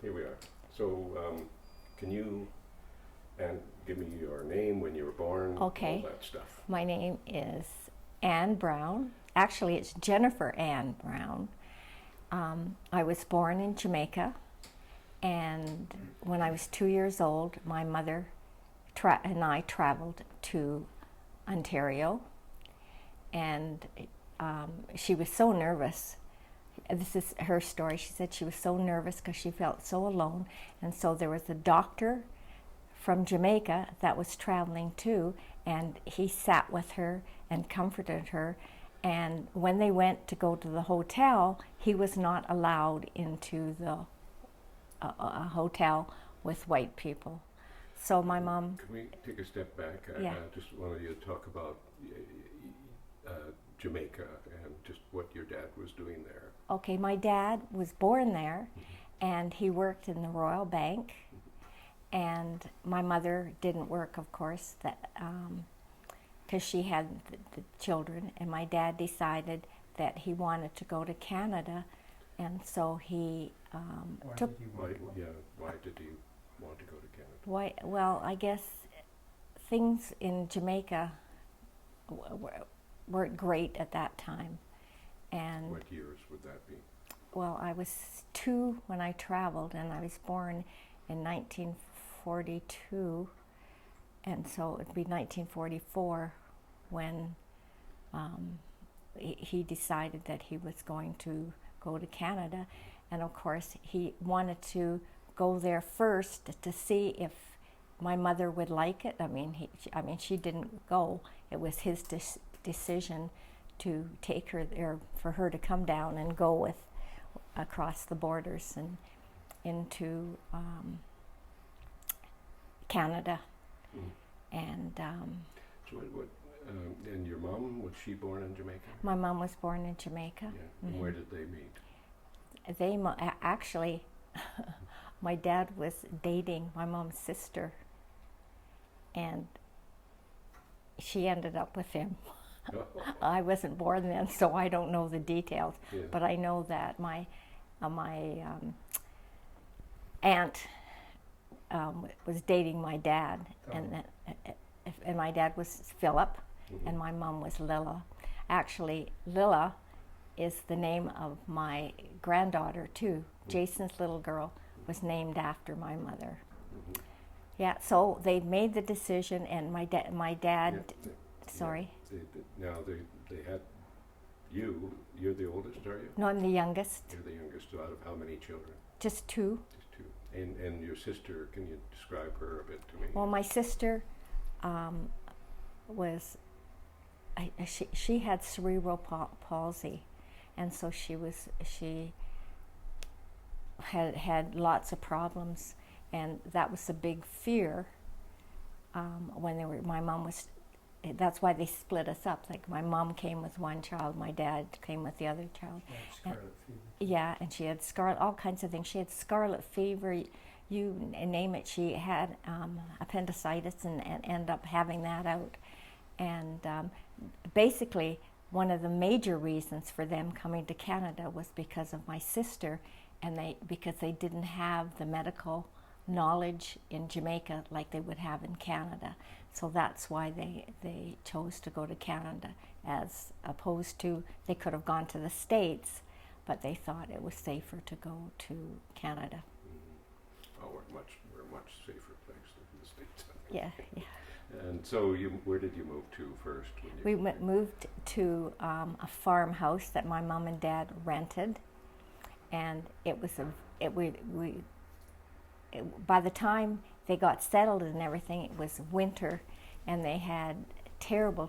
Here we are. So, can you give me your name, when you were born, Okay. all that stuff? My name is Anne Brown. Actually, it's Jennifer Ann Brown. I was born in Jamaica, and when I was 2 years old, my mother and I traveled to Ontario, and she was so nervous. This is her story. She said she was so nervous because she felt so alone, and so there was a doctor from Jamaica that was traveling too, and he sat with her and comforted her. And when they went to go to the hotel, he was not allowed into the hotel with white people. So my mom. Can we take a step back? Yeah. I just wanted you to talk about Jamaica and just what your dad was doing there. Okay, my dad was born there, and he worked in the Royal Bank. And my mother didn't work, of course, that because she had the children. And my dad decided that he wanted to go to Canada, and so he took. Why did he want to go to Canada? Why? Well, I guess things in Jamaica weren't great at that time, and What years would that be? well, I was 2 when I traveled, and I was born in 1942, and so it'd be 1944 when he decided that he was going to go to Canada. And of course he wanted to go there first to see if my mother would like it. I mean, she didn't go. It was his decision to take her there, for her to come down and go with across the borders and into Canada. And So and your mom, was she born in Jamaica? my mom was born in Jamaica. Yeah. And where did they meet? Actually, my dad was dating my mom's sister, and she ended up with him. I wasn't born then, so I don't know the details. Yeah. But I know that my aunt was dating my dad, and my dad was Philip, and my mom was Lilla. Actually, Lilla is the name of my granddaughter too. Jason's little girl was named after my mother. Yeah, so they made the decision, and my dad. Yeah, Sorry. Now they had you. You're the oldest, are you? No, I'm the youngest. You're the youngest out of how many children? Just 2. Just 2. And your sister, can you describe her a bit to me? Well, my sister was. She had cerebral palsy, and so she had lots of problems, and that was a big fear when they were. My mom was. That's why they split us up. Like my mom came with one child, my dad came with the other child. Scarlet fever. Yeah, and she had all kinds of things. She had scarlet fever, you name it. She had appendicitis and ended up having that out. And basically, one of the major reasons for them coming to Canada was because of my sister, and because they didn't have the medical knowledge in Jamaica like they would have in Canada. So that's why they chose to go to Canada, as opposed to they could have gone to the States, but they thought it was safer to go to Canada. Oh, we're a much safer place than the States. Yeah, yeah. And so, where did you move to first? We moved to a farmhouse that my mom and dad rented, and it was by the time they got settled and everything, it was winter, and they had terrible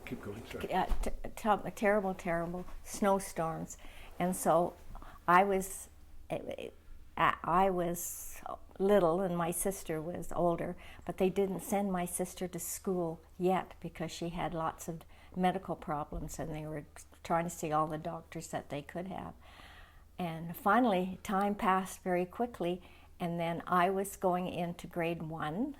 Keep going, sorry. terrible snowstorms. And so I was little and my sister was older, but they didn't send my sister to school yet because she had lots of medical problems, and they were trying to see all the doctors that they could have. And finally, time passed very quickly, and then I was going into grade 1,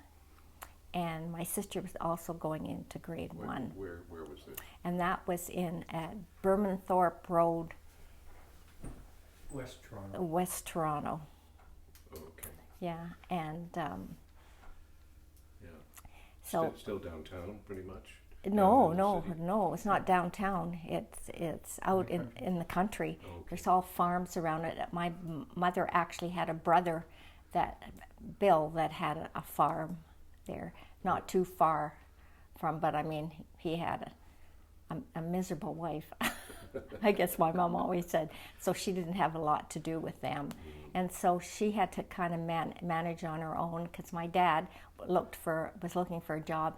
and my sister was also going into grade 1. Where was this? And that was in at Bermanthorpe Road West Toronto. West Toronto. Okay, Yeah, and yeah. so Still downtown, pretty much? no, Down in the no, city? no, it's not downtown. It's out in the country. Okay. There's all farms around it. My mother actually had a brother, Bill, that had a farm there, not too far from. But I mean, he had a miserable wife. I guess my mom always said. So she didn't have a lot to do with them, and so she had to kind of manage on her own. Because my dad was looking for a job,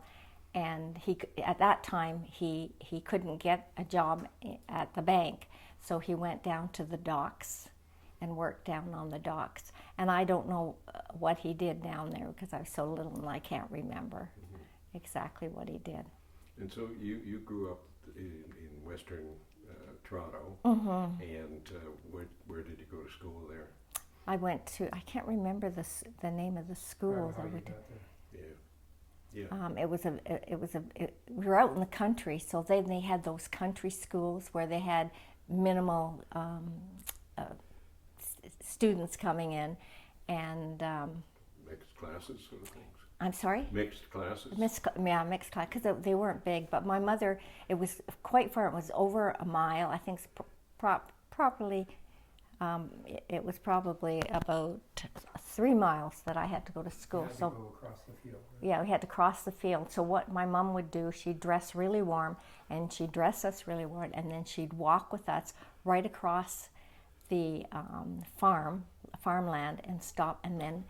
and at that time he couldn't get a job at the bank, so he went down to the docks and worked down on the docks. And I don't know what he did down there because I was so little and I can't remember exactly what he did. And so you grew up in Western Toronto, and where did you go to school there? I went to, I can't remember the name of the schools. How I you would, got there? Yeah. we were out in the country, so then they had those country schools where they had minimal students coming in, and Mixed classes sort of things? I'm sorry? Mixed classes? Mixed class, because they weren't big. But my mother, it was quite far. It was over a mile. I think properly, it was probably about 3 miles that I had to go to school. You had to go across the field. Right? Yeah, we had to cross the field. So what my mom would do, she'd dress really warm, and she'd dress us really warm, and then she'd walk with us right across the farmland, and stop, and then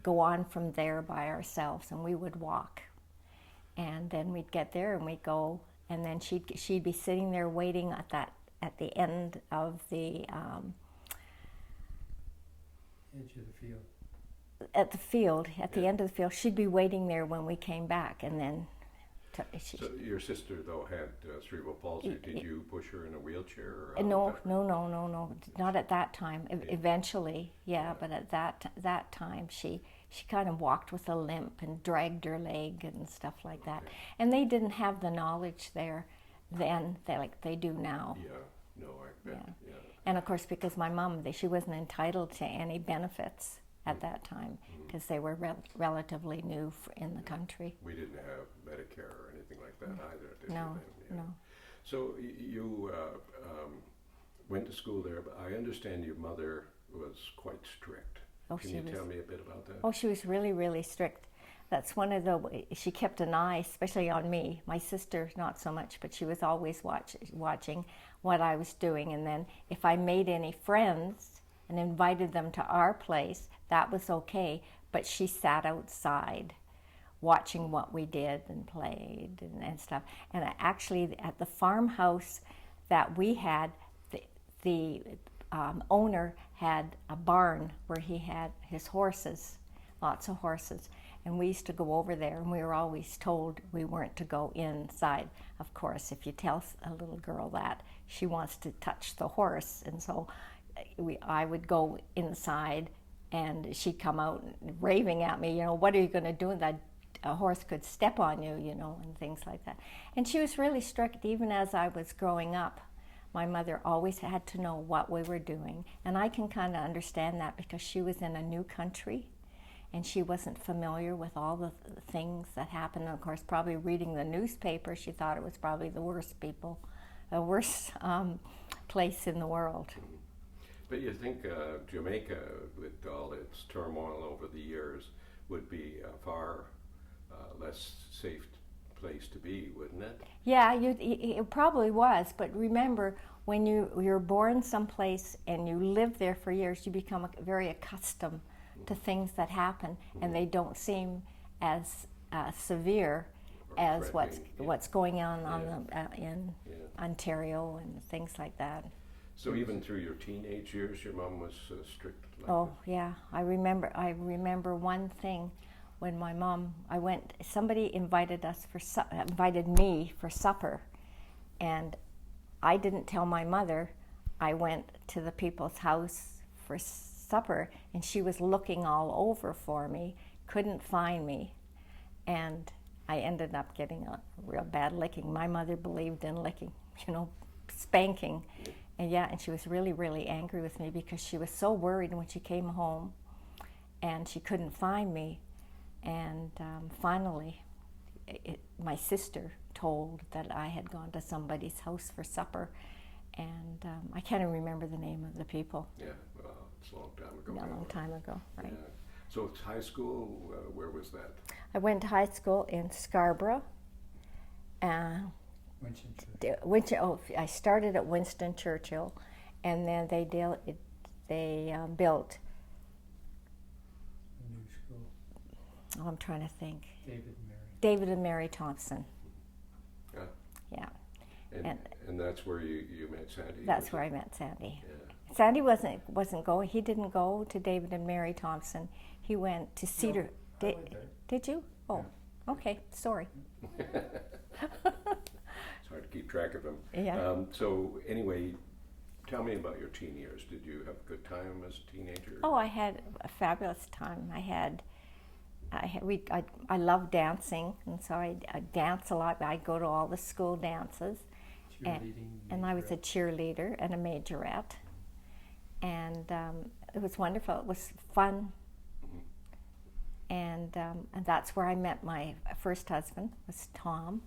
go on from there by ourselves. And we would walk, and then we'd get there and we'd go, and then she'd be sitting there waiting at the end of the Edge of the field. at the end of the field. She'd be waiting there when we came back, and then So your sister, though, had cerebral palsy. Did you push her in a wheelchair? Or how no, did that- no, not at that time. Eventually, yeah, but at that time, she kind of walked with a limp and dragged her leg and stuff like that. Okay. And they didn't have the knowledge there then like they do now. Yeah, no, I bet. Yeah. And of course, because my mom, she wasn't entitled to any benefits at that time because they were relatively new in the country. We didn't have Medicare or anything like that either, did you? No, then? Yeah. no. So you went to school there, but I understand your mother was quite strict. Oh, Can she you was. tell me a bit about that? Oh, she was really, really strict. That's one of she kept an eye, especially on me. My sister, not so much, but she was always watching what I was doing. And then if I made any friends and invited them to our place, that was okay. But she sat outside watching what we did and played and stuff. And actually, at the farmhouse that we had, the owner had a barn where he had his horses, lots of horses. And we used to go over there, and we were always told we weren't to go inside. Of course, if you tell a little girl that, she wants to touch the horse. And so I would go inside, and she'd come out raving at me, what are you going to do? That a horse could step on you, and things like that. And she was really strict. Even as I was growing up, my mother always had to know what we were doing. And I can kind of understand that because she was in a new country, and she wasn't familiar with all the things that happened. Of course, probably reading the newspaper, she thought it was probably the worst place in the world. But you think Jamaica, with all its turmoil over the years, would be a far less safe place to be, wouldn't it? Yeah, it probably was. But remember, when you're born someplace and you live there for years, you become very accustomed to things that happen, and they don't seem as severe as what's going on in Ontario and things like that. So even through your teenage years, your mom was strict like Oh yeah, I remember one thing when my mom. Somebody invited me for supper, and I didn't tell my mother. I went to the people's house for supper, and she was looking all over for me, couldn't find me, and I ended up getting a real bad licking. My mother believed in licking, spanking, And yeah, and she was really, really angry with me because she was so worried when she came home and she couldn't find me. And finally, my sister told that I had gone to somebody's house for supper. And I can't even remember the name of the people. Yeah, well, it's a long time ago. A now. long time ago, right? Yeah. So it's high school, where was that? I went to high school in Scarborough. I started at Winston Churchill, and then they built A new school. oh, I'm trying to think. David and Mary. David and Mary Thompson. Yeah. Yeah, And that's where you met Sandy? that's was where it? I met Sandy. Yeah. Sandy wasn't going. He didn't go to David and Mary Thompson. He went to Cedar. I went there. Did you? Oh, okay. Sorry. It's hard to keep track of them. Yeah. So anyway, tell me about your teen years. Did you have a good time as a teenager? Oh, I had a fabulous time. I love dancing, and so I dance a lot. I go to all the school dances, Cheerleading. and I was a cheerleader and a majorette, and it was wonderful. It was fun, and that's where I met my first husband, was Tom,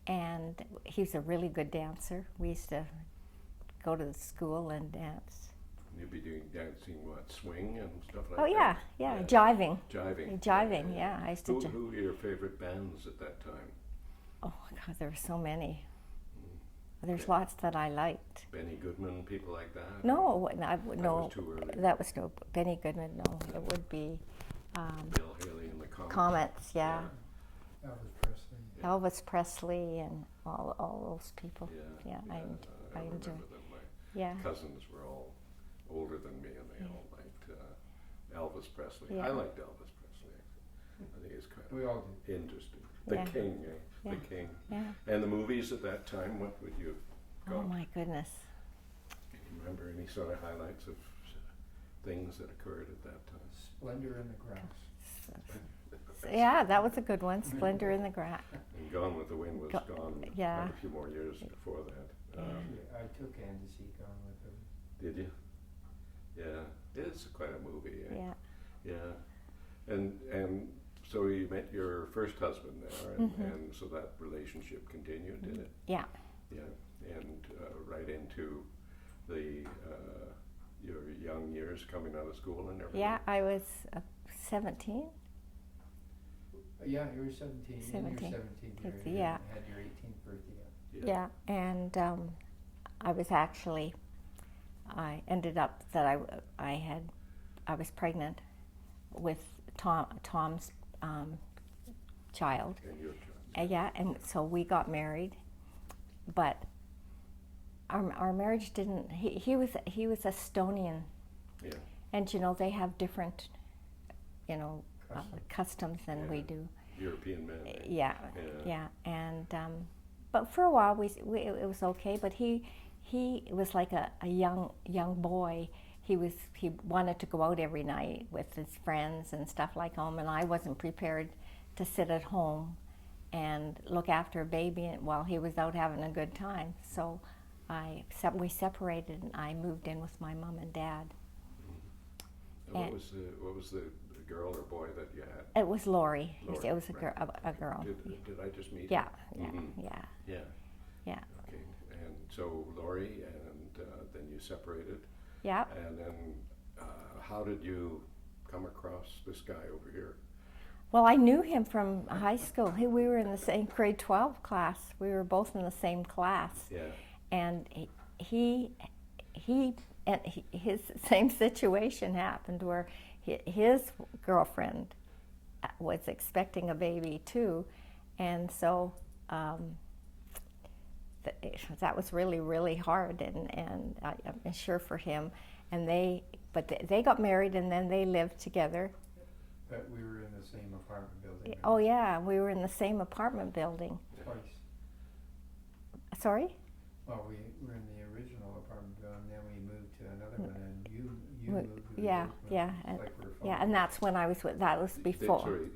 and he was a really good dancer. We used to go to the school and dance. You'd be doing dancing, what, swing and stuff like Oh that? yeah, jiving. Jiving. Yeah, I used to. Who were your favorite bands at that time? Oh God, there were so many. There's lots that I liked. Benny Goodman, people like that? No, no, was too early. that was no Benny Goodman. No, it would be Bill Haley and the Comets. Comets. Yeah, Elvis Presley. Yeah. Elvis Presley and all those people. Yeah, I remember enjoy. them. My Yeah, cousins were all older than me, and they all liked Elvis Presley. Yeah. I liked Elvis Presley. I think it's kind We all of did. interesting. The Yeah. King, eh? Yeah. The King. yeah. And the movies at that time, what would you have Oh got? my goodness. Can you remember any sort of highlights of things that occurred at that time? Splendor in the Grass. Yeah, that was a good one. Splendor in the Grass. And Gone with the Wind was gone yeah. quite a few more years before that. Yeah, I took Ann to see Gone with them. Did you? Yeah, it's quite a movie. Eh? Yeah. Yeah, and so you met your first husband there, and so that relationship continued, did it? Yeah. Yeah, and right into the your young years coming out of school and everything. Yeah, I was 17. Yeah, you were 17. And 17. you were 17 there. It's- and yeah. had your 18th birthday. Yeah, and I was actually, I ended up that I was pregnant with Tom's child. And your child. Yeah, and so we got married, but our marriage didn't. He was Estonian, Yeah, and they have different, customs than we Yeah. do. European men. eh? Yeah, Yeah. and but for a while it was okay. But he was like a young boy. He wanted to go out every night with his friends and stuff like home, and I wasn't prepared to sit at home and look after a baby while he was out having a good time. So we separated, and I moved in with my mom and dad. And what was the girl or boy that you had? It was Lori. Lori, It was a right. girl. Did I just meet Yeah, her? yeah, Mhm. yeah, Yeah. yeah, Okay. And so Lori, and then you separated, yeah. and then how did you come across this guy over here? Well, I knew him from high school. We were in the same grade 12 class. We were both in the same class, Yeah. and his same situation happened where his girlfriend was expecting a baby too, and so that was really, really hard, and I'm sure for him. And they got married, and then they lived together. But we were in the same apartment building. Oh yeah, we were in the same apartment building. Twice. Sorry? Well, we were in the original apartment building, then we moved to another one, and you moved. we Yeah, both moved. yeah, It's and, like we're yeah, following. and that's when I was with. That was before. Sorry,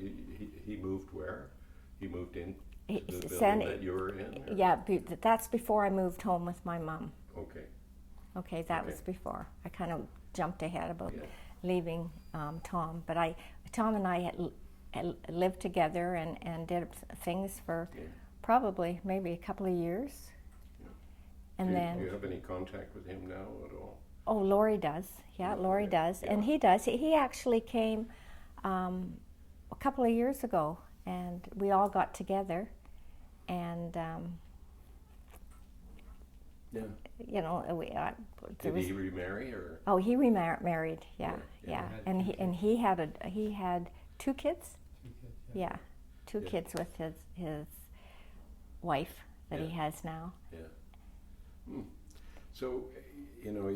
he moved where? He moved in to the building Sandy- that you were in? or- Yeah, that's before I moved home with my mom. Okay. Okay, that was Okay. before. I kind of jumped ahead about Yeah. leaving Tom, but Tom and I had lived together and did things for Yeah. probably maybe a couple of years, Yeah. and do then you have any contact with him now at all? oh, Laurie does. Yeah, Yeah, Laurie yeah, does, yeah. and he does. He actually came a couple of years ago, and we all got together, and Yeah. you know, there Did was. he remarry or? Oh, he remarried. Yeah, Yeah, yeah, yeah. and he had 2 kids. 2 kids, Yeah, 2 Yeah. kids with his wife that he Yeah. has now. Yeah. Hmm. So, you know,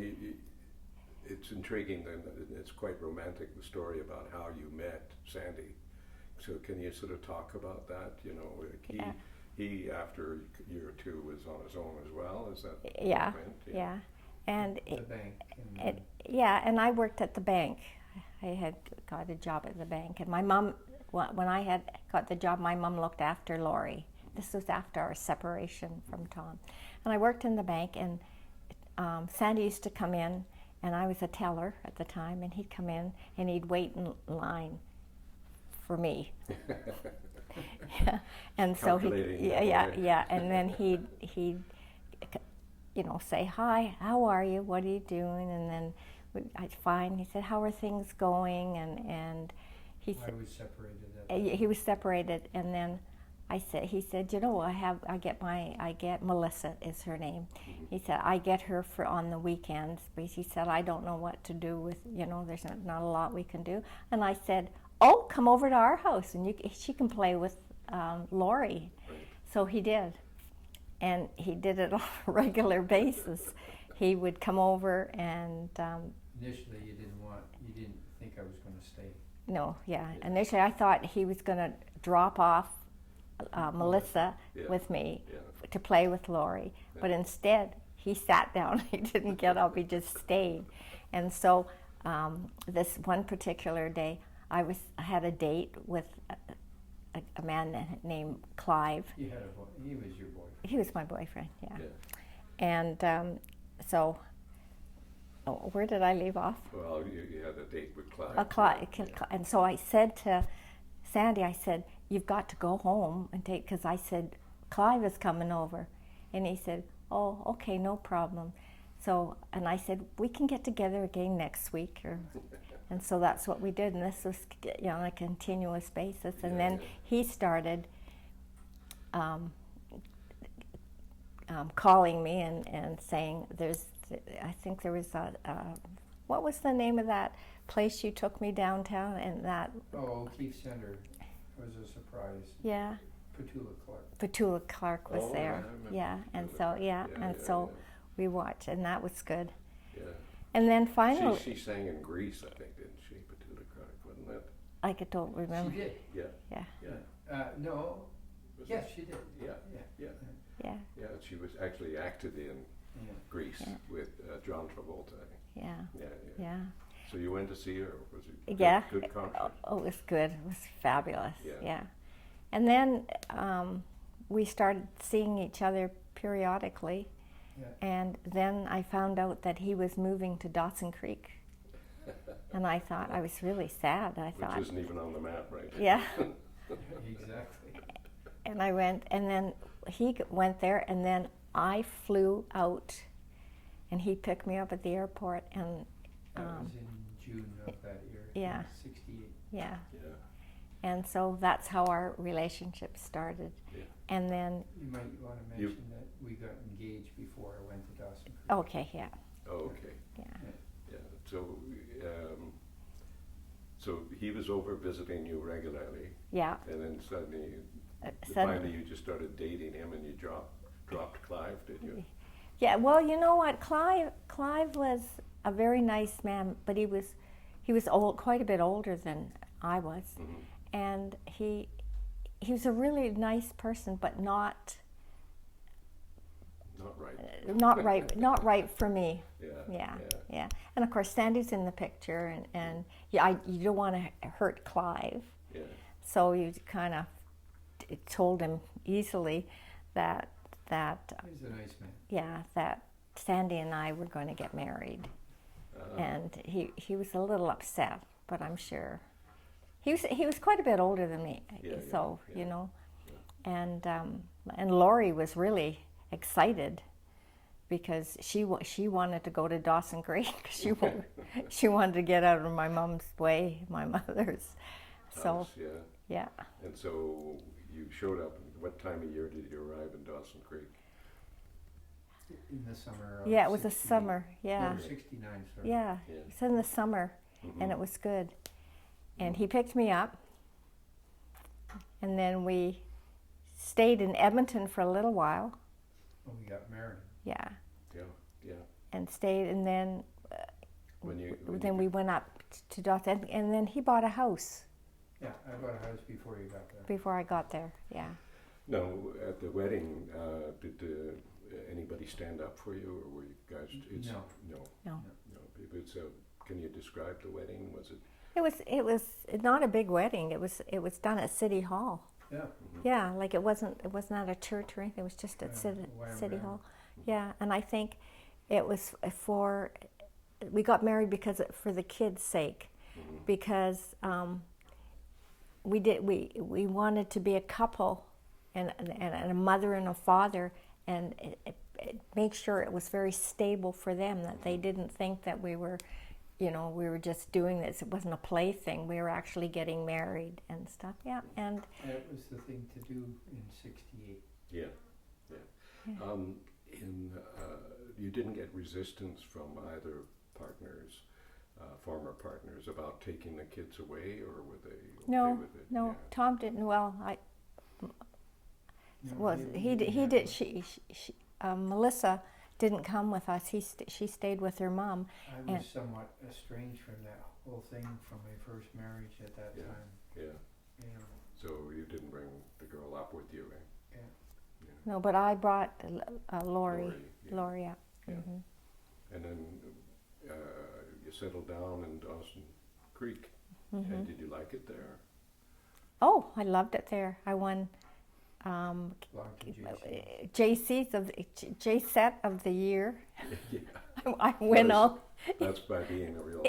it's intriguing and it's quite romantic, the story about how you met Sandy. So can you sort of talk about that? You know, like Yeah. he after a year or two was on his own as well. Is that what Yeah, it meant? yeah, and The bank. And yeah, and I worked at the bank. I had got a job at the bank, and my mom, when I had got the job, my mom looked after Laurie. This was after our separation from Tom, and I worked in the bank. And Sandy used to come in, and I was a teller at the time, and he'd come in and he'd wait in line for me. Yeah. And so Calculating yeah, that yeah, way. yeah, and then he'd you know, say, "Hi, how are you? What are you doing?" And then I'd fine. He said, "How are things going?" And he I said was separated at that he was separated. And then he said, "You know, I get Melissa is her name." He said, "I get her for on the weekends," but he said, "I don't know what to do with, you know, there's not a lot we can do." And I said, "Oh, come over to our house and she can play with Laurie." Right. So he did. And he did it on a regular basis. He would come over and, Initially, you didn't think I was going to stay. no, yeah. Initially, I thought he was going to drop off Melissa Yeah. with me Yeah. to play with Laurie. But instead, he sat down. He didn't get up. He just stayed. And so this one particular day, I had a date with a man named Clive. You had a boy. He was your boyfriend. He was my boyfriend, yeah. Yeah. And so, where did I leave off? Well, you had a date with Clive. And so I said to Sandy, I said, "You've got to go home and take," because I said, "Clive is coming over." And he said, "Oh, okay, no problem." So, and I said, "We can get together again next week." And so that's what we did. And this was, you know, on a continuous basis. And Yeah, then yeah. he started calling me and saying, I think there was what was the name of that place you took me downtown? And that, Oh, O'Keefe Center was a surprise. yeah, Petula Clark. Petula Clark was Oh, there. yeah, I remember Yeah, and Petula so, Clark. yeah, Yeah, and yeah, so yeah. we watched, and that was good. Yeah. And then finally, She sang in Greece, I think, didn't she? Petula Clark, wasn't that? I don't remember. She did. Yeah. Yeah, Yeah. No. Was Yes, it? she did. Yeah. Yeah. Yeah. yeah, Yeah. She was actually acted in Yeah. Greece Yeah. with John Travolta. I think. yeah, Yeah. Yeah. yeah. So you went to see her? Was it good, Yeah. good concert? Oh, it was good. It was fabulous. Yeah. Yeah. And then we started seeing each other periodically. Yeah. And then I found out that he was moving to Dawson Creek. And I thought, I was really sad. I thought, Which isn't even on the map, right? yeah. Exactly. And I went, and then he went there, and then I flew out, and he picked me up at the airport, and That was in June of that year. Yeah. 68. yeah. Yeah. And so that's how our relationship started. Yeah. And then, You might want to You- mention that we got engaged before I went to Dawson Creek. okay, yeah, Oh, okay. yeah. Yeah. So he was over visiting you regularly, Yeah. and then suddenly, Suddenly- finally, you just started dating him, and you dropped Clive, did you? Yeah, well, you know what? Clive was a very nice man, but he was old, quite a bit older than I was, Mhm. and he was a really nice person, but not Not right. not right for me. Yeah. Yeah. And of course, Sandy's in the picture, and yeah, you don't want to hurt Clive, Yeah. so you kind of told him easily that He's a nice man. yeah, that Sandy and I were going to get married. And he was a little upset, but I'm sure he was quite a bit older than me, so you know, and Lori was really excited because she wanted to go to Dawson Creek. She wanted to get out of my mom's way, my mother's. So House, yeah. And so you showed up. What time of year did you arrive in Dawson Creek? In the summer of Yeah, it was a 68 summer. Yeah. No, 69, sorry. Yeah, Yeah. it was in the summer, and it was good. And he picked me up, and then we stayed in Edmonton for a little while. When we got married. Yeah, Yeah. and stayed, and then When we went up to Dawson, and then he bought a house Yeah, I bought a house before you got there. before I got there. Yeah. No, at the wedding, did anybody stand up for you, or were you guys? No. No. It's can you describe the wedding? Was it? It was not a big wedding. It was done at City Hall. Yeah. Yeah, like it wasn't at a church or anything. It was just at City Hall. Yeah, and I think it was we got married for the kids' sake, because we wanted to be a couple, and a mother and a father, and make sure it was very stable for them, that they didn't think that we were just doing this. It wasn't a plaything. We were actually getting married and stuff. Yeah, and That was the thing to do in 68. Yeah. You didn't get resistance from either partners, former partners, about taking the kids away, or were they okay with it? No, Yeah. Tom didn't. Well, No, he did. Melissa didn't come with us. She stayed with her mom. I was somewhat estranged from that whole thing from my first marriage at that Yeah. time. Yeah. You know, So you didn't bring the girl up with you, eh? No, but I brought Lori. Yeah. Lori up. Yeah. Hmm. And then you settled down in Dawson Creek. Mm-hmm. And did you like it there? Oh, I loved it there. I won belonged to JC. JSET of the year. Yeah. I win Nice. all That's by being a real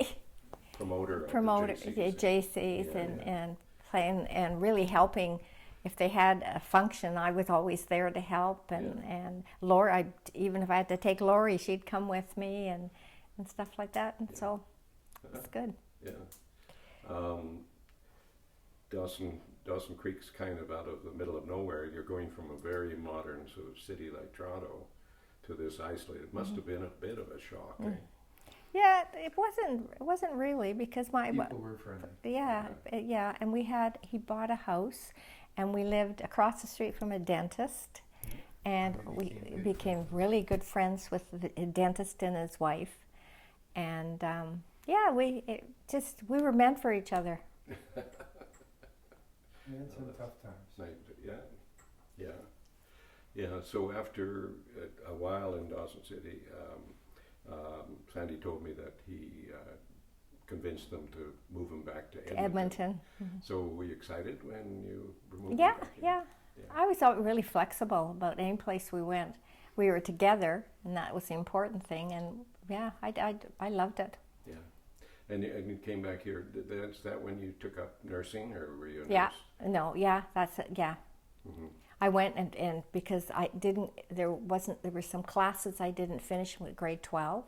promoter. promoter of the JCs. JCs Yeah. and playing and really helping. If they had a function, I was always there to help, and Lori, even if I had to take Lori, she'd come with me and stuff like that, and so it's good. Yeah. Dawson Creek's kind of out of the middle of nowhere. You're going from a very modern sort of city like Toronto to this isolated. It must have been a bit of a shock. Eh? Yeah, it wasn't really, because People were friendly. yeah, and he bought a house, and we lived across the street from a dentist, and we became really good friends with the dentist and his wife, and we were meant for each other. We had some tough times. Yeah. So after a while in Dawson City, Sandy told me that he convinced them to move him back to Edmonton. So were you excited when you were moving back? Yeah. I was really flexible about any place we went. We were together, and that was the important thing. And I loved it. Yeah. And you came back here. Is that when you took up nursing, or were you a Yeah. nurse? No. Yeah. That's it. Yeah. Mm-hmm. I went and because there were some classes I didn't finish with grade 12,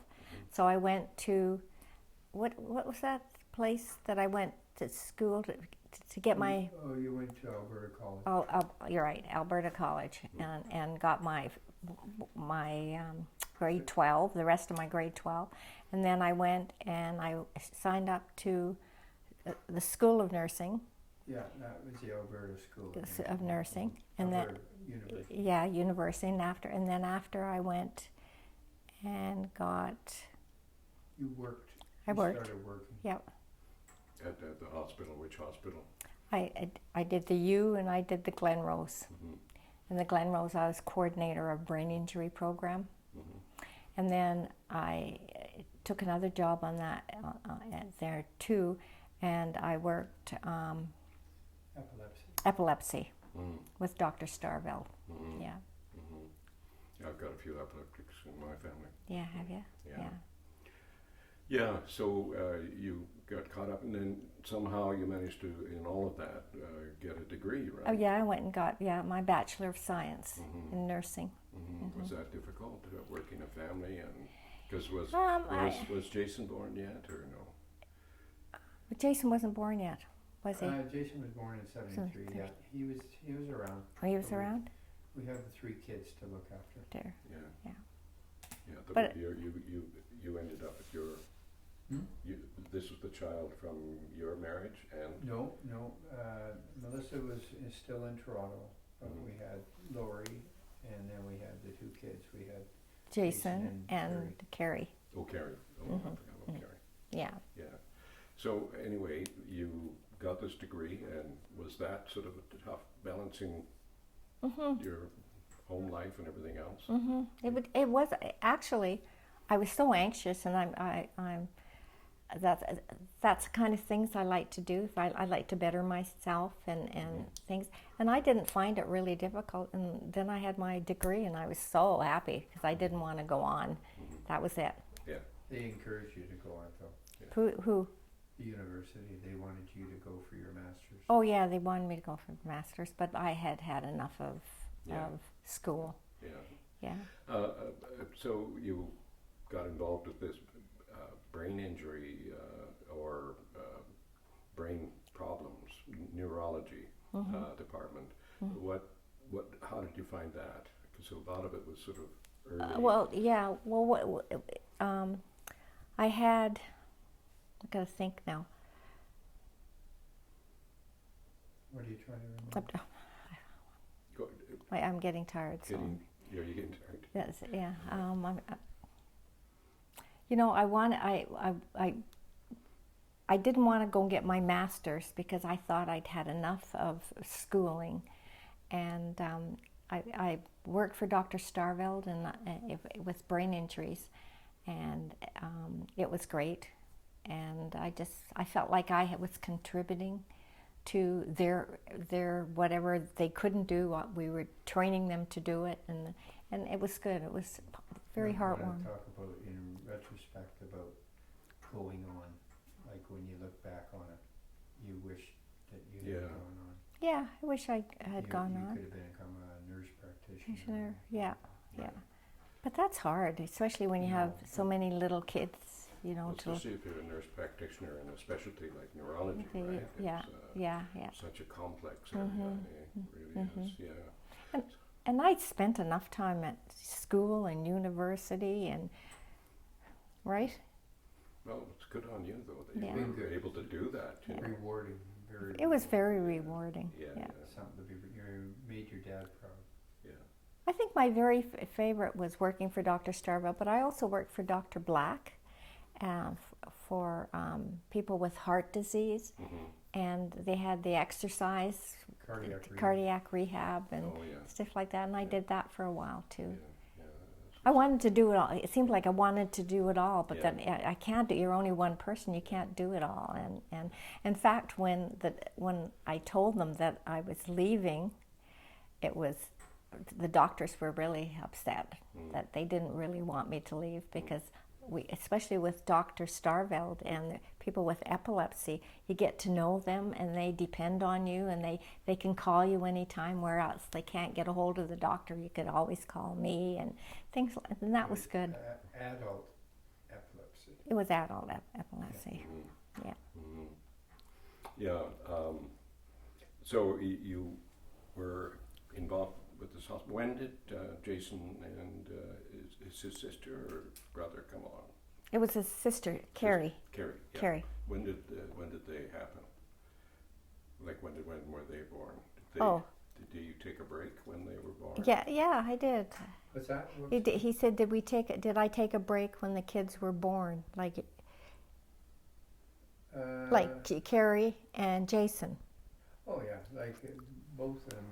so I went to, what was that place that I went to school to get my. Oh, you went to Alberta College. Oh, you're right, Alberta College, and got my grade 12, the rest of my grade 12, and then I went and I signed up to the School of Nursing. Yeah, that was the Alberta School of Nursing, and Alberta then University. university, and after I went and got. You worked. I worked. Started working. Yep. At the hospital. Which hospital? I did the U and I did the Glenrose. In the Glenrose, I was coordinator of brain injury program, and then I took another job on that there too, and I worked. Epilepsy. Epilepsy with Dr. Starville. Yeah. I've got a few epileptics in my family. Yeah, have you? Yeah. Yeah, so you got caught up, and then somehow you managed to, in all of that, get a degree, right? Oh yeah, I went and got my Bachelor of Science in nursing. Was that difficult, working a family, and because was Jason born yet, or no? But Jason wasn't born yet, was he? Jason was born in '73. Yeah, he was around. Oh, he was So around? We have the 3 kids to look after. There. Yeah. Yeah. Yeah, But- you ended up at your. This was the child from your marriage, and No. Melissa is still in Toronto, but we had Lori, and then we had the 2 kids. We had Jason and and Carrie. Carrie. I forgot about Carrie. Yeah. Yeah. So anyway, you got this degree, and was that sort of tough balancing your home life and everything else? It was actually. I was so anxious, and I'm. That's the kind of things I like to do. I like to better myself and things. And I didn't find it really difficult. And then I had my degree, and I was so happy because I didn't want to go on. That was it. Yeah. They encouraged you to go on, though. Who? The university, they wanted you to go for your master's. Oh yeah, they wanted me to go for the masters, but I had had enough of school. Yeah. Yeah. So you got involved with this brain injury or brain problems, neurology department. How did you find that? Because a lot of it was sort of early. Well, yeah. Well, I had. I gotta think now. What are you trying to remember? Go- I'm getting tired. So. You're getting tired. Yes, yeah. I didn't want to go and get my master's because I thought I'd had enough of schooling, and I worked for Dr. Starveld and with brain injuries, and it was great, and I felt like I was contributing to their whatever they couldn't do. We were training them to do it, and it was good. It was very I heartwarming. talk about, in retrospect, about going on. Like when you look back on it, you wish that you had gone on. Yeah, I wish I had gone You on. could have become a nurse practitioner. Practitioner, yeah. But that's hard, especially when you have so many little kids, Well, especially if you're a nurse practitioner in a specialty like neurology, right? It's such a complex area. It really is, yeah. And I'd spent enough time at school and university, and right? Well, it's good on you though that Yeah. you were able to do that. You know? Rewarding, very. It was very rewarding. Yeah. Something to be. You made your dad proud. Yeah. I think my very favorite was working for Dr. Starville, but I also worked for Dr. Black for people with heart disease, and they had the exercise, cardiac rehab and stuff like that, and I did that for a while too. I wanted to do it all. It seemed like I wanted to do it all, but then I can't do. You're only one person. You can't do it all. And in fact, when I told them that I was leaving, the doctors were really upset that they didn't really want me to leave because especially with Dr. Starveld and people with epilepsy, you get to know them and they depend on you and they can call you anytime, where else they can't get a hold of the doctor. You could always call me and things, and that was good. Adult epilepsy. It was adult epilepsy. Yeah. Yeah. So you were involved with this hospital. When did Jason and his sister or brother come along? It was his sister, Carrie. Carrie. Yeah. Carrie. When did they happen? Like when were they born? Did you take a break when they were born? Yeah, I did. What's that? He said, did I take a break when the kids were born? Like Carrie and Jason. Oh yeah, like both of them.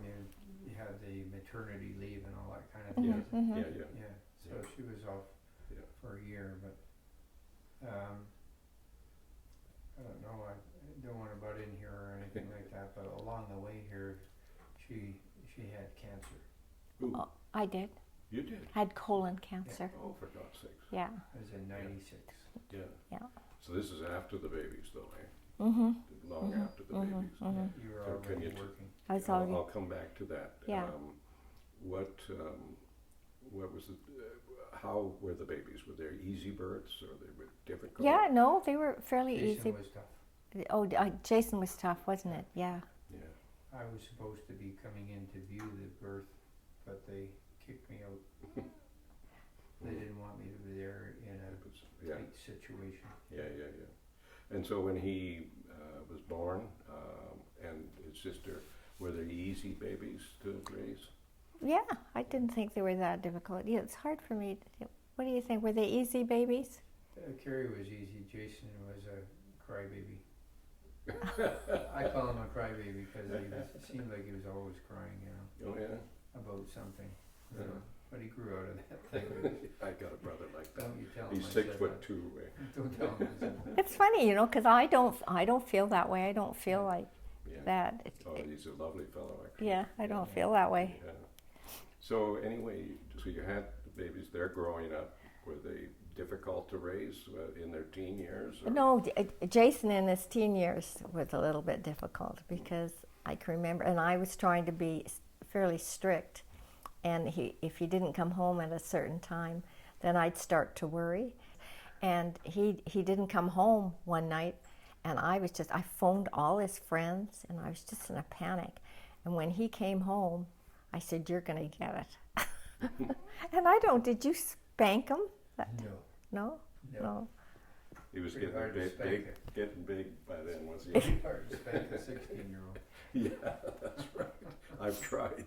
You had the maternity leave and all that kind of thing. Yeah. So she was off for a year, but I don't know. I don't want to butt in here or anything like that. But along the way here, she had cancer. Ooh. Oh, I did. You did? Had colon cancer. Oh, for God's sakes. Yeah. I was in 96. Yeah. Yeah. So this is after the babies, though, eh? Mm-hmm. Long after the babies. You were So can already you working. I was I'll already. come back to that. Yeah. What was it? How were the babies? Were they easy births or they were difficult? Yeah, no, they were fairly Jason easy. was tough. Oh, Jason was tough, wasn't it? Yeah. Yeah. I was supposed to be coming in to view the birth, but they kicked me out. They didn't want me to be there in a Yeah. tight situation. Yeah. And so when he was born, and his sister, were they easy babies to raise? Yeah, I didn't think they were that difficult. Yeah, it's hard for me. What do you think? Were they easy babies? Carrie was easy. Jason was a crybaby. I call him a crybaby because it seemed like he was always crying, Oh yeah. about something. Yeah. But he grew out of that thing. I got a brother like that. Don't you tell him He's I 6 said foot that. 2. Eh? Don't tell him I said that. It's funny, because I don't feel that way. I don't feel like Yeah. that. Oh, he's a lovely fellow, actually. Yeah, I don't feel that way. Yeah. So anyway, so you had the babies. They're growing up. Were they difficult to raise in their teen years? Or? No, Jason in his teen years was a little bit difficult because I can remember, and I was trying to be fairly strict, and if he didn't come home at a certain time, then I'd start to worry. And he didn't come home one night, and I phoned all his friends, and I was just in a panic. And when he came home, I said, "You're going to get it." And did you spank him? No. No? He was Pretty getting hard to big, spank getting big by then, was he? Hard to spank a 16-year-old. Yeah, that's right. I've tried.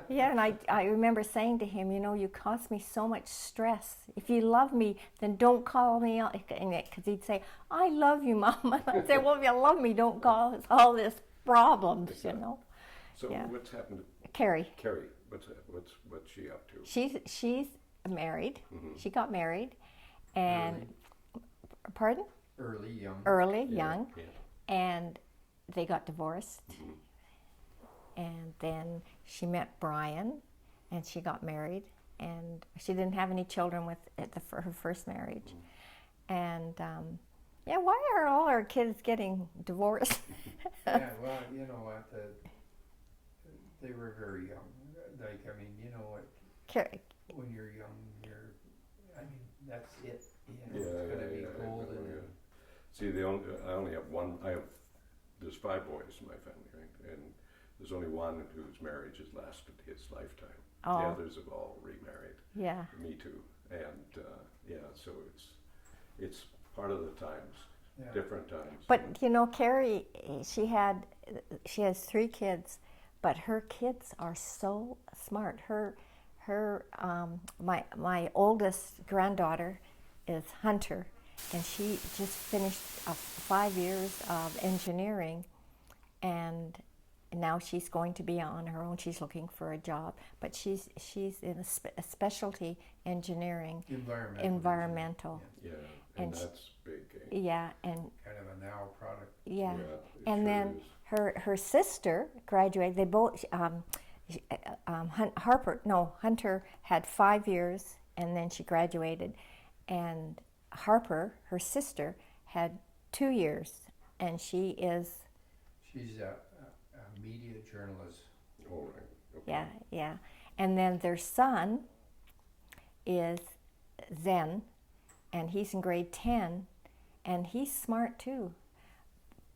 Yeah, and I remember saying to him, you cause me so much stress. If you love me, then don't call me out. Because he'd say, "I love you, Mom." And I'd say, "Well, if you love me, don't cause all this problems, So Yeah. what's happened to Carrie, Carrie? What's she up to? she's married. Mhm. She got married. And, pardon? Early, young. Early, Yeah, young. yeah. And they got divorced. Mhm. And then she met Brian, and she got married, and she didn't have any children her first marriage. And why are all our kids getting divorced? Yeah, well, you know what? They were very young. Like, I mean, you know what? When you're young, that's it. It's gonna be golden. Yeah. See, I only have one. There's 5 boys in my family, right? And there's only one whose marriage has lasted his lifetime. Oh. The others have all remarried. Yeah. Me too. And so it's part of the times, Yeah. different times. But Carrie, she has 3 kids, but her kids are so smart. My oldest granddaughter is Hunter, and she just finished 5 years of engineering, and now she's going to be on her own. She's looking for a job, but she's in a specialty engineering, environmental. Yeah, and that's big. Eh? Yeah, and Kind of a now product. yeah, it and sure then is. her sister graduated. They both Hunter had 5 years, and then she graduated, and Harper, her sister, had 2 years, and she's a media journalist. Oh, right. Okay. yeah, and then their son is Zen, and he's in grade 10, and he's smart too.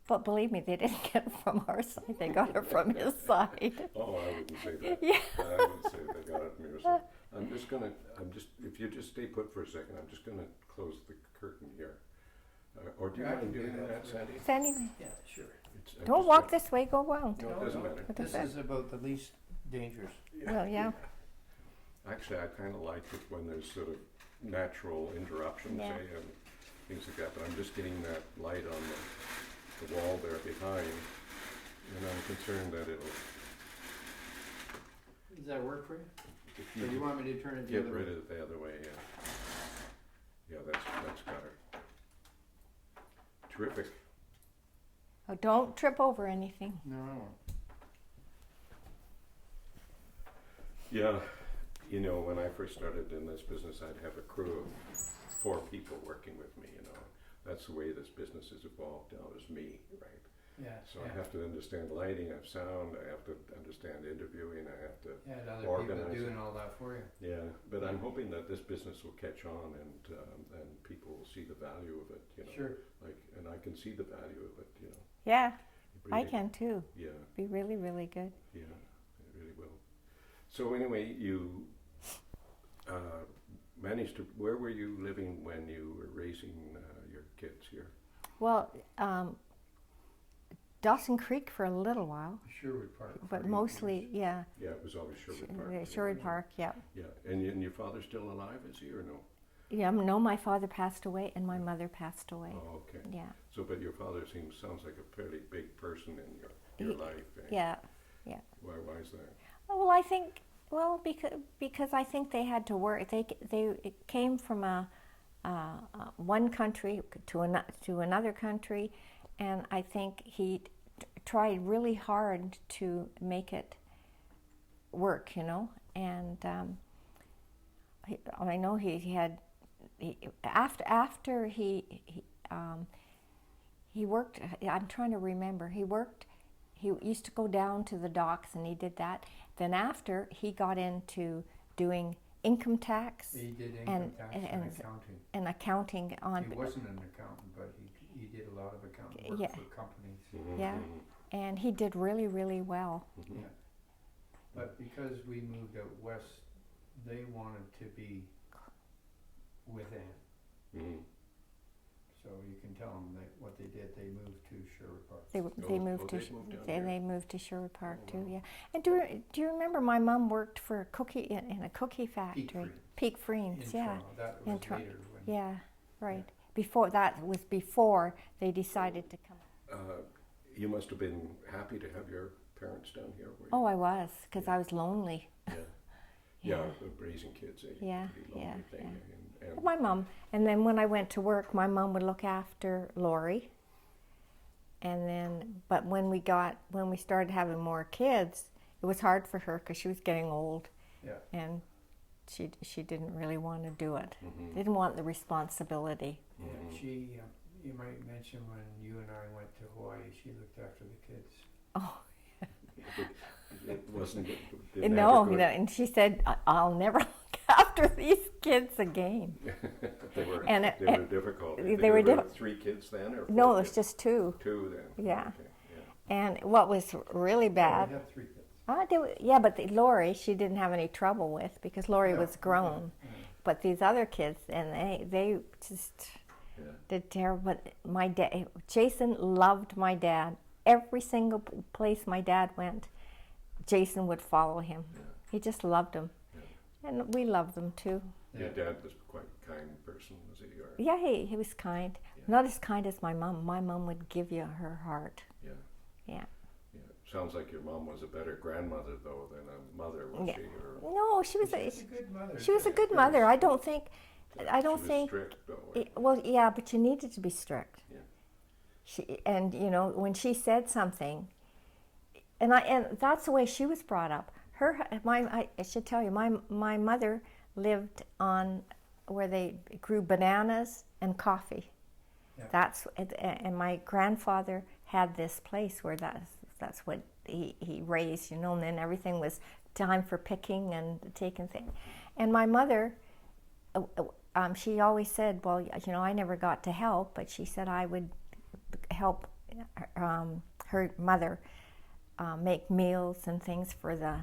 But believe me, they didn't get it from our side; they got it from his side. Oh, I wouldn't say that. Yeah. I wouldn't say they got it from your side. If you just stay put for a second, I'm just gonna close the curtain here. Or do you Yeah, I mind can do doing that, that, yeah. Sandy? Sandy, Yeah, sure. I'm don't just walk gonna- this way. Go around. No, it doesn't matter. What This is that? is about the least dangerous. Well, yeah. Actually, I kind of like it when there's sort of natural interruptions, Yeah. and things like that. But I'm just getting that light on the wall there behind, and I'm concerned that it'll. Does that work for you? If So you want me to turn it the get other rid way? of it the other way, yeah. Yeah, that's better. Terrific. Oh, don't trip over anything. No, I won't. Yeah, you know, when I first started in this business, I'd have a crew of 4 people working with me, you know. That's the way this business has evolved now, is me, right? Yeah. So I have to understand lighting, I have sound, I have to understand interviewing, I have to Yeah, and other organize people it. doing all that for you. Yeah, but I'm hoping that this business will catch on and people will see the value of it, you know. Sure. Like, and I can see the value of it, you know. Yeah, It I really- can too. Yeah, Be really, really good. yeah, it really will. So anyway, you managed to. Where were you living when you were raising your kids here? Well, Dawson Creek for a little while, Sherwood Park. but 40 mostly, years. yeah, Yeah, it was always Sherwood Park. Sherwood Park, yeah. Yeah, and your father's still alive, is he, or no? Yeah, no, my father passed away and my mother passed away. Oh, okay. Yeah, So, but your father sounds like a fairly big person in your life. Eh? yeah. Why is that? Well, I think, because I think they had to work. They came from one country to another country, and I think he tried really hard to make it work, you know. And I know he had after he worked. I'm trying to remember. He worked. He used to go down to the docks, and he did that. Then after he got into doing income tax He did income tax and accounting. and accounting on. He wasn't an accountant, but he did a lot of accounting work Yeah. for companies. Mm-hmm. Yeah, and he did really, really well. Mm-hmm. Yeah. But because we moved out west, they wanted to be with Anne. Mm-hmm. So you can tell them that what they did, they moved to Sherwood Park. They Oh, moved to they moved down here. they moved to Sherwood Park Oh, too. wow. Yeah, and do you remember my mom worked for a cookie in a cookie factory, Free. Peak In Freens. Yeah, Toronto. That in was Toronto. later when. yeah, right. Before that was before they decided to come. You must have been happy to have your parents down here. Were you? Oh, I was, because I was lonely. Yeah. Yeah, raising kids, Yeah, pretty lonely yeah, thing. And My mom, and then when I went to work, my mom would look after Lori. And then, but when we started having more kids, it was hard for her because she was getting old, Yeah. and she didn't really want to do it. Mhm. Didn't want the responsibility. Yeah, Mhm. she, you might mention when you and I went to Hawaii, she looked after the kids. Oh it wasn't. Didn't no, have a good- and she said, "I'll never look after these kids again." they were. and they were difficult. they were There diffi- 3 kids then, or 4 No, it was kids? just 2. 2 then. Yeah. Okay, yeah. And what was really Oh, bad. we had 3 kids. Yeah, but Lori, she didn't have any trouble with because Lori No, was grown. yeah. But these other kids, and they just Yeah. did terrible. But my dad, Jason loved my dad. Every single place my dad went, Jason would follow him. Yeah. He just loved him, and we loved them too. Your dad was quite a kind person, was he? Or, Yeah, he was kind. Yeah. Not as kind as my mom. My mom would give you her heart. yeah. Yeah. Yeah. Sounds like your mom was a better grandmother though than a mother, was Yeah. she? Or No, she was She was a good mother. she was a good mother. I don't think. I don't she was think. strict though. Well, yeah, but you needed to be strict. Yeah. And you know, when she said something, and that's the way she was brought up. I should tell you, my mother lived on where they grew bananas and coffee. Yeah. And my grandfather had this place where that's what he raised, you know, and then everything was time for picking and taking things. And my mother, she always said, well, you know, I never got to help, but she said I would help her mother make meals and things for the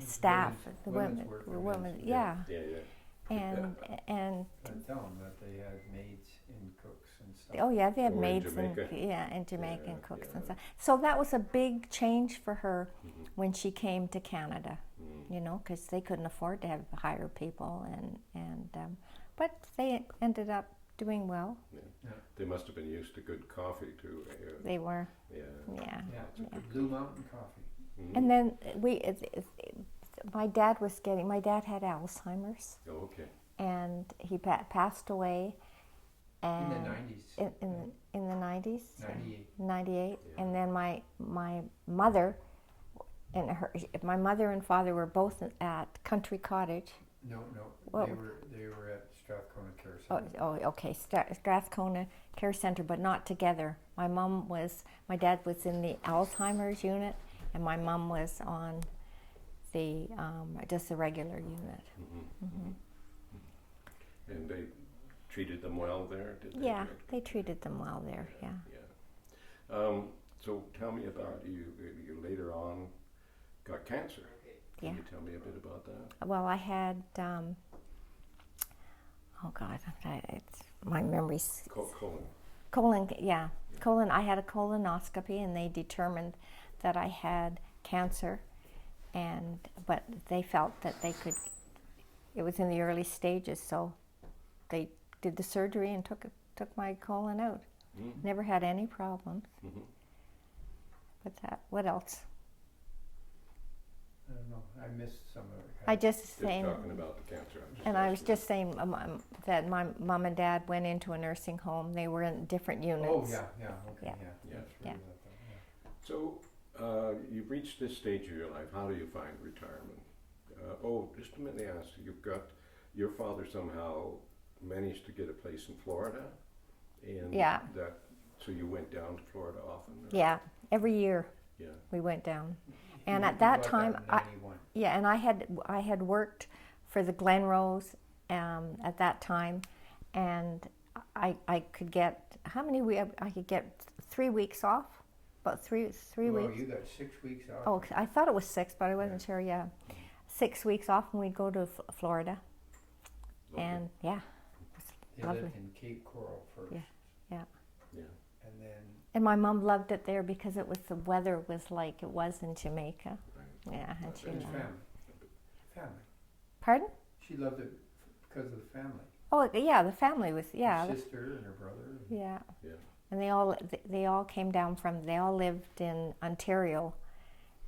staff, the women's women, work, the women's- women, yeah. Yeah. And And tell them that they had maids and cooks and stuff. oh yeah, they had Or in maids and Jamaica. Jamaican Yeah, cooks yeah. and stuff. So that was a big change for her Mhm. when she came to Canada. Mm. You know, because they couldn't afford to hire people, but they ended up doing well. Yeah. They must have been used to good coffee too. They were, Yeah. yeah. Yeah, That's a good Blue Mountain Coffee. Mhm. And then my dad had Alzheimer's, Oh, okay. and he passed away. In And the 90s. in the 90s, 98. 98, Yeah. and then my mother and my mother and father were both at Country Cottage. No, Well- they were at Strathcona Care Oh, Center. okay, Strathcona Care Center, but not together. My dad was in the Alzheimer's unit, and my mom was on the just the regular unit. And they treated them well there, did they? Yeah, they treated them well there. Yeah. So tell me about you later on got cancer. Can Yeah. you tell me a bit about that? Well, I had oh God, it's my memories. Colon. Colon, yeah, colon. I had a colonoscopy, and they determined that I had cancer, but they felt that they could. It was in the early stages, so they did the surgery and took my colon out. Never had any problems. But what else? I don't know. I missed some of it. I just Just saying, talking about the cancer. and I was just saying that my mom and dad went into a nursing home. They were in different units. Oh, yeah, okay, Yeah. yeah. That's Yeah. really about that, yeah. So you've reached this stage of your life. How do you find retirement? Just a minute, ask. You've got your father somehow managed to get a place in Florida, and Yeah. So you went down to Florida often. or- Yeah, every year Yeah. we went down. And You- at you that got time, in 91. and I had worked for the Glenrose at that time, and I could get I could get 3 weeks off, about three Well, weeks. you got 6 weeks off. Oh, I thought it was 6, but I wasn't sure. Yeah, 6 weeks off, and we'd go to Florida, Lovely. and yeah, They lovely. lived in Cape Coral first. Yeah. Yeah. And then, And my mom loved it there because the weather was like it was in Jamaica. Right. Yeah, and she it was loved. family. Pardon? She loved it because of the family. Oh, yeah, the family was Her sister and her brother. yeah. Yeah. And they all came down they all lived in Ontario,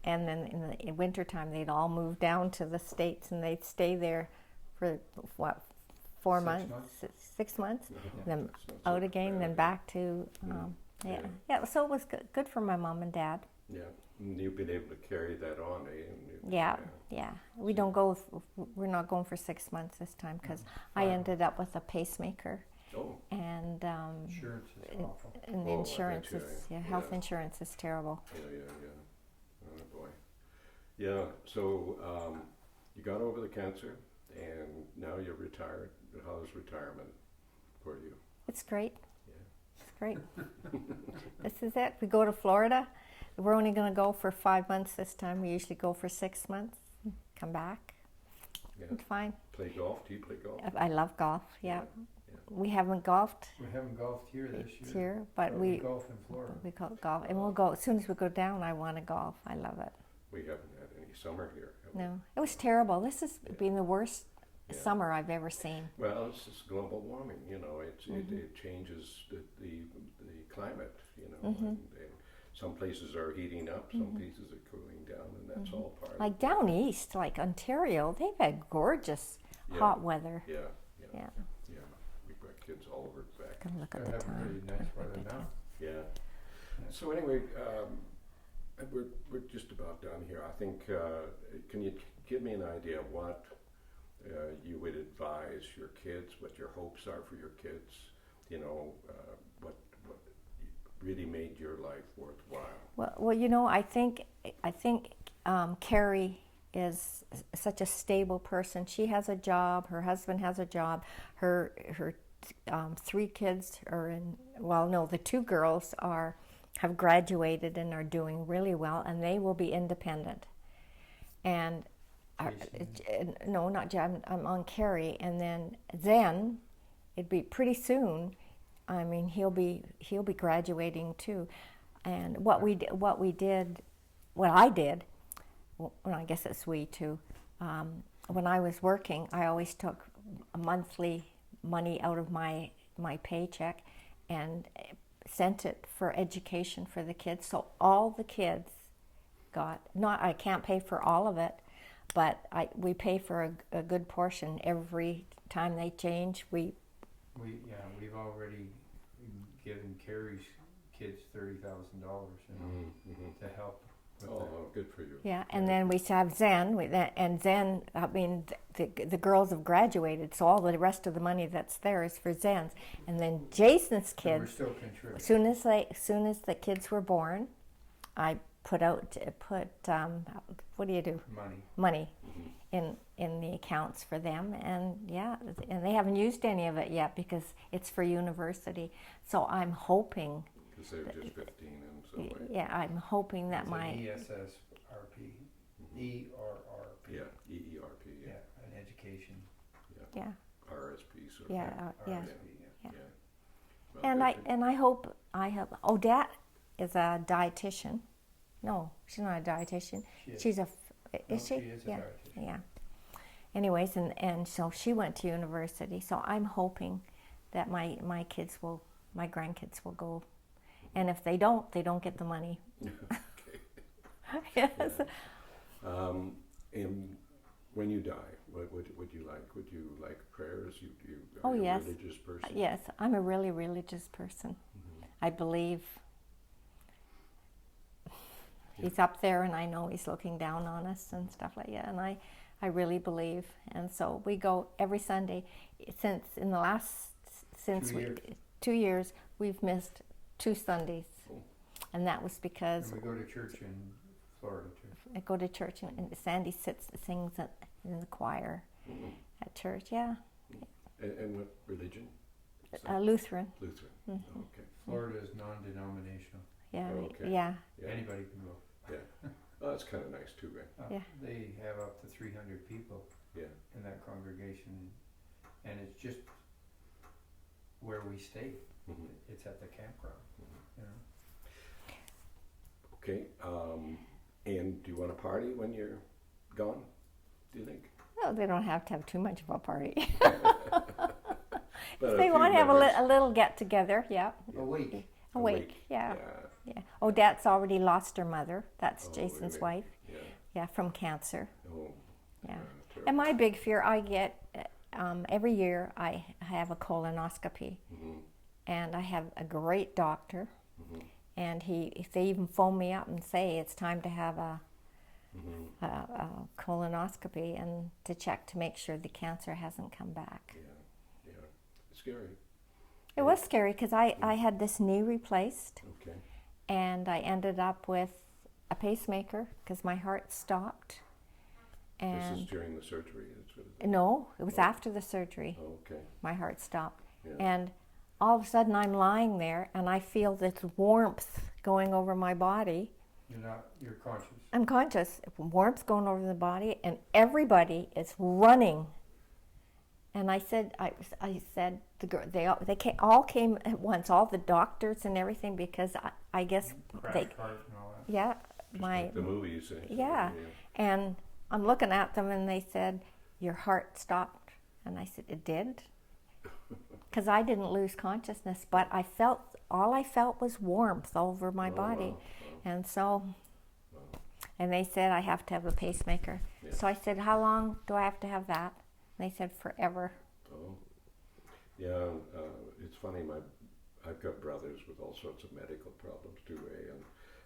and then in wintertime they'd all move down to the States, and they'd stay there for what, 4 6 months, months. 6 months, Yeah. then That's not so out again, bad. then back to Yeah. yeah. So it was good for my mom and dad. Yeah. And you've been able to carry that on, eh? Yeah. We don't go. We're not going for 6 months this time because I ended up with a pacemaker, Oh. and Insurance is awful. and Oh, I the insurance bet you, is yeah. health Yeah. insurance is terrible. Yeah. Oh boy. Yeah. So you got over the cancer, and now you're retired. How's retirement for you? It's great. Yeah. It's great. This is it. We go to Florida. We're only going to go for 5 months this time. We usually go for 6 months. Come back. Yeah. It's fine. Play golf? Do you play golf? I love golf. Yeah. Yeah. We haven't golfed We haven't golfed here this year. here, but we we golf in Florida. golf, and we'll go as soon as we go down. I want to golf. I love it. We haven't had any summer here. have we? No, it was terrible. This has been the worst Yeah. summer I've ever seen. Well, it's just global warming. You know, Mm-hmm. it changes the climate. You know, and some places are heating up, some places are cooling down, and that's all part. Like of down east, like Ontario, they've had gorgeous Yeah. hot weather. Yeah. Yeah. We've got kids all over back. Gonna look at They're the having time. really nice weather now. Yeah. So anyway, we're just about done here. I think. Can you give me an idea of what you would advise your kids? What your hopes are for your kids? You know, what really made your life worthwhile? Well, you know, I think Carrie is such a stable person. She has a job. Her husband has a job. Her 3 kids are in. Well, no, the 2 girls have graduated and are doing really well, and they will be independent. And no, not Jan. I'm on Carrie, and then it'd be pretty soon. I mean, he'll be graduating too. And what I did, well, I guess it's we too. When I was working, I always took a monthly money out of my paycheck and sent it for education for the kids. So all the kids I can't pay for all of it, but we pay for a good portion every time they change. We've already given Carrie's kids $30,000, to help Oh, good for you. Yeah, and then we have Zen, and Zen, I mean, the girls have graduated, so all the rest of the money that's there is for Zen's. And then Jason's And we're kids, still contributing. as soon as the kids were born, I put what do you do? Money in the accounts for them, and yeah, and they haven't used any of it yet because it's for university. So I'm hoping. Because they're just 15 in some way. Yeah, I'm hoping that It's my an ESSRP, ERRP. Yeah, EERP. Yeah, an education. yeah. RSP sort of. Yeah, yeah. RSP, Yeah. Well, And good for- I hope I have. Odette is a dietitian. No, she's not a dietitian. She's a. Is she? She is a Yeah. dietitian. Yeah. Anyways, and so she went to university. So I'm hoping that my grandkids will go, and if they don't get the money. Yes. And when you die, what would you like? Would you like prayers? Oh, are you yes. a religious person? Yes, I'm a really religious person. I believe he's up there, and I know he's looking down on us and stuff like that. And I really believe, and so we go every Sunday. Since 2 years, we've missed 2 Sundays, and that was because And we go to church in Florida too. I go to church, and Sandy sings in the choir at church. Yeah, And what religion? Lutheran. Lutheran. Okay. Florida is non-denominational. Yeah, Okay. yeah. Anybody can go. Yeah. Oh, that's kind of nice too, right? Yeah. They have up to 300 people Yeah. in that congregation, and it's just where we stay. It's at the campground. You know? Okay. And do you want to party when you're gone? Do you think? Well, they don't have to have too much of a party. But They few want to have members- a little get together. Yeah. A week. A week. Yeah. Yeah. Yeah. Odette's already lost her mother. That's Oh, Jason's really? wife. Yeah. Yeah, from cancer. Oh. Yeah. terrible. And my big fear, I get every year I have a colonoscopy, and I have a great doctor, and they even phone me up and say it's time to have a colonoscopy and to check to make sure the cancer hasn't come back. Yeah. Yeah. Scary. It was scary because I had this knee replaced, Okay. and I ended up with a pacemaker because my heart stopped. And This is during the surgery. That's what it is. no, it was after the surgery. Oh, okay. My heart stopped. Yeah. And all of a sudden I'm lying there and I feel this warmth going over my body. You're conscious. I'm conscious, warmth going over the body, and everybody is running. And I said, the girl, they all came at once, all the doctors and everything, because I guess Crash they, cart and all that. yeah, Just my, like the movies. yeah. And I'm looking at them, and they said, your heart stopped. And I said, it did? Because I didn't lose consciousness, but all I felt was warmth over my body. Wow. And so, and they said I have to have a pacemaker. Yeah. So I said, how long do I have to have that? And they said, forever. Oh. Yeah, it's funny, I've got brothers with all sorts of medical problems too,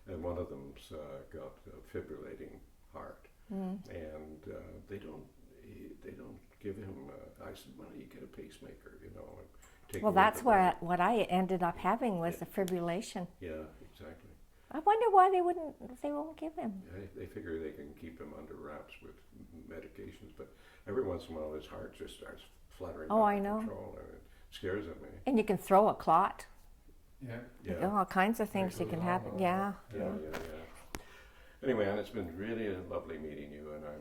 and one of them's got a fibrillating heart, and they don't give him. I said, why don't you get a pacemaker? You know, and take Well, him that's over what I ended up having was the fibrillation. there. Yeah, exactly. I wonder why they won't give him. They figure they can keep him under wraps with medications, but every once in a while his heart just starts fluttering Oh, out I of know. control, and it scares at me. And you can throw a clot. Yeah. Yeah. All kinds of things That you goes can on happen. and Yeah. on. Yeah. Anyway, Anne, it's been really lovely meeting you, and I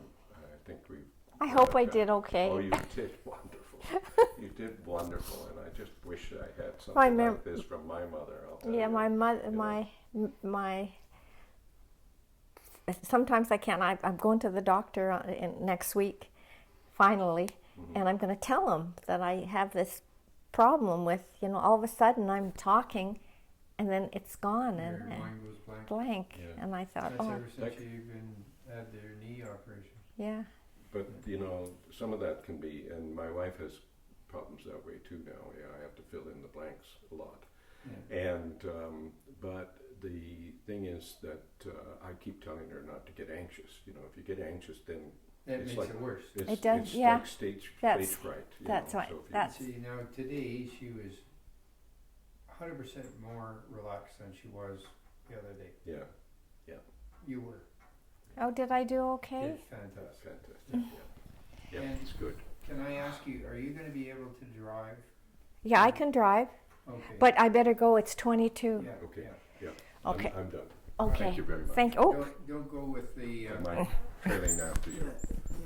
think we. I hope I did okay. Oh, you did wonderful. You did wonderful, and I just wish I had I something remem- like this from my mother. I'll tell Yeah, you. my mother, You know. my. Sometimes I can't. I'm going to the doctor next week, finally, and I'm going to tell him that I have this problem with, all of a sudden I'm talking, and then it's gone Your and mind goes blank. blank, Yeah. and I thought, That's oh, ever since you've had their knee operation. yeah, But some of that can be, and my wife has problems that way too now. Yeah, I have to fill in the blanks a lot, Yeah. and but the thing is that I keep telling her not to get anxious. You know, if you get anxious, then That it's makes like it worse. It does, It's yeah. like stage That's- fright. you that's know, right, so if you- that's- See, now today she was 100% more relaxed than she was the other day. Yeah, You were. Oh, did I do okay? Did that's fantastic. fantastic. Yeah, And- it's good. Can I ask you, are you going to be able to drive? Yeah, I can drive, Okay. but I better go. It's 22. Yeah, Okay. yeah. Yeah. Okay. I'm done. Okay. Thank you very much. Thank. Oh, Don't go with the. Am I trailing after you?